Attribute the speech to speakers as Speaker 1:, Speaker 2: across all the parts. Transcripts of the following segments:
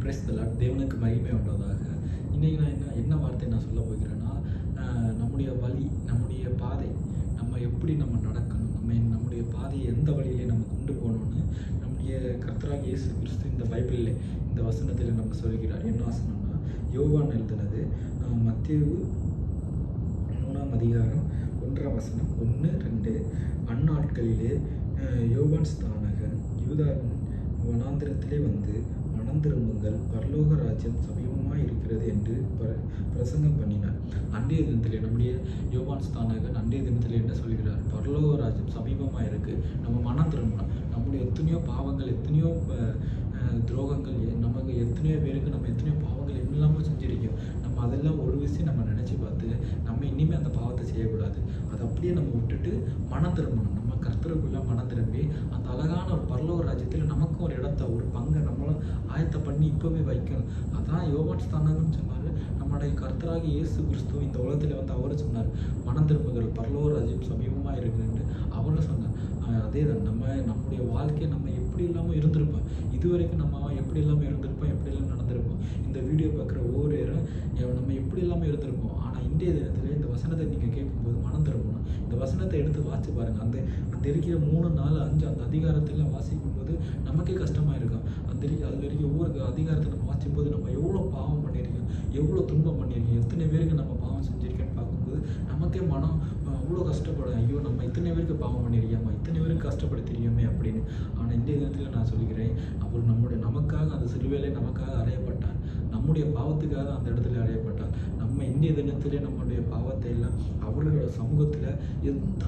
Speaker 1: Praise the Lord. தேவனுக்கு மகிமை உண்டதாக. இன்றைக்கி நான் என்ன வார்த்தை நான் சொல்ல போகிறேன்னா, நம்முடைய வழி, நம்முடைய பாதை, நம்ம எப்படி நம்ம நடக்கணும், நம்முடைய பாதையை எந்த வழியிலே நம்ம கொண்டு போகணும்னு நம்முடைய கர்த்தராகிய இயேசு கிறிஸ்து இந்த பைபிளில் இந்த வசனத்தில் நம்ம சொல்கிறார். என்ன வசனம்னா, யோவான் எழுதினது மத்தேயு 3ஆம் அதிகாரம் 1ஆம் வசனம் 1-2. அந்நாட்களிலே யோவான் ஸ்நானகன் யூதாவின் வனாந்திரத்திலே வந்து, மனம் திரும்புங்கள், பரலோக ராஜ்யம் சமீபமாக இருக்கிறது என்று பிரசங்கம் பண்ணினார். அன்றைய தினத்திலே நம்முடைய யோவான் ஸ்நானகன் அன்றைய தினத்திலே என்ன சொல்கிறார்? பரலோக ராஜ்யம் சமீபமாக இருக்குது, நம்ம மனம் திரும்பணும். நம்முடைய எத்தனையோ பாவங்கள், எத்தனையோ துரோகங்கள், நமக்கு எத்தனையோ பேருக்கு நம்ம எத்தனையோ பாவங்கள் இல்லாமல் செஞ்சிருக்கோம். நம்ம அதெல்லாம் ஒரு விஷயம் நம்ம நினச்சி பார்த்து நம்ம இனிமேல் அந்த பாவத்தை செய்யக்கூடாது. அதை அப்படியே நம்ம விட்டுட்டு மனம் திரும்பணும். நம்ம கர்த்தருக்குள்ளே மனம் திரும்பி அந்த அழகான ஒரு பரலோக ராஜ்யத்தில் நமக்கும் ஒரு இடத்த, ஒரு பங்கை நம்மளும் ஆயத்தம் பண்ணி இப்போவே வைக்கணும். அதான் யோவான் ஸ்நானகன் சொன்னார். நம்முடைய கர்த்தராகி இயேசு கிறிஸ்து இந்த உலகத்தில் வந்து அவர் சொன்னார், மனம் திரும்புகள், பரலோக ராஜ்யம் சமீபமாக இருக்குன்னு அவர் சொன்னார். அதே தான் நம்முடைய வாழ்க்கையை நம்ம எப்படி இல்லாமல் இருந்திருப்போம், இதுவரைக்கும் நம்ம எப்படி இல்லாமல் இருந்திருப்போம், எப்படி எல்லாம் நடந்திருப்போம். இந்த வீடியோ பார்க்குற ஒவ்வொருவரும் நம்ம எப்படி இல்லாமல் இருந்திருப்போம். ஆனால் இன்றைய தினத்தில் இந்த வசனத்தை நீங்கள் கேட்கும்போது மனம் திரும்பணும். இந்த வசனத்தை எடுத்து வாசி பாருங்கள். அந்த இருக்கிற 3, 4, 5 அந்த அதிகாரத்தில் வாசிக்கும் போது நமக்கே கஷ்டமாக இருக்கும். அதில் இருக்க ஒவ்வொரு அதிகாரத்தை நம்ம வாசிக்கும் போது நம்ம எவ்வளோ பாவம் பண்ணியிருக்கோம், எவ்வளோ துன்பம் பண்ணியிருக்கோம், எத்தனை பேருக்கு நம்ம பாவம் செஞ்சுருக்கோன்னு பார்க்கும்போது நமக்கே மனம் அவ்வளோ கஷ்டப்படும். ஐயோ, நம்ம இத்தனை பேருக்கு பாவம் பண்ணியிருக்கோமா, இத்தனை பேருக்கு கஷ்டப்படுத்திருக்கோமே அப்படின்னு. ஆனால் இந்த தினத்தில் நான் சொல்கிறேன், அவர் நமக்காக அந்த சிலுவையிலே நமக்காக அறையப்பட்டார். நம்முடைய பாவத்துக்காக அந்த இடத்துல அறையப்பட்டார். நம்ம இந்திய தினத்திலே நம்முடைய பாவத்தை எல்லாம் அவர்களோட சமூகத்தில் எந்த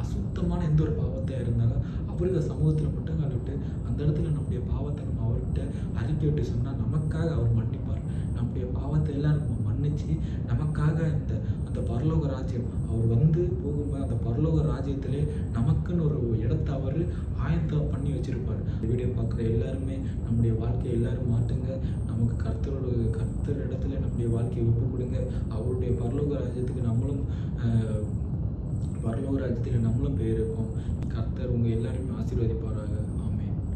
Speaker 1: அசுத்தமான எந்த ஒரு பாவத்தையாக இருந்தாலும் அவர்கள் சமூகத்தில் மட்டும் காலிவிட்டு அந்த இடத்துல நம்முடைய பாவத்தை நம்ம அவர்கிட்ட அறிக்கை விட்டு சொன்னால் நமக்காக அவர் மன்னிப்பார். நம்முடைய பாவத்தை எல்லாம் நம்ம மன்னிச்சு நமக்காக அந்த பரலோக ராஜ்யம் அவர் வந்து போகும்போது அந்த பரலோக ராஜ்யத்திலே நமக்குன்னு ஒரு இடத்தை அவர் ஆயத்தம் பண்ணி வச்சிருப்பார். இந்த வீடியோ பார்க்குற எல்லாருமே நம்முடைய வாழ்க்கையை எல்லாரும் மாற்றுங்க. நமக்கு கர்த்தர் இடத்துல நம்முடைய வாழ்க்கையை ஒப்பு கொடுங்க. அவருடைய பரலோக ராஜ்யத்துக்கு நம்மளும் பரலோக ராஜ்யத்தில் நம்மளும் போயிருக்கோம். கர்த்தர் உங்கள் எல்லாருமே ஆசீர்வதிப்பாராக.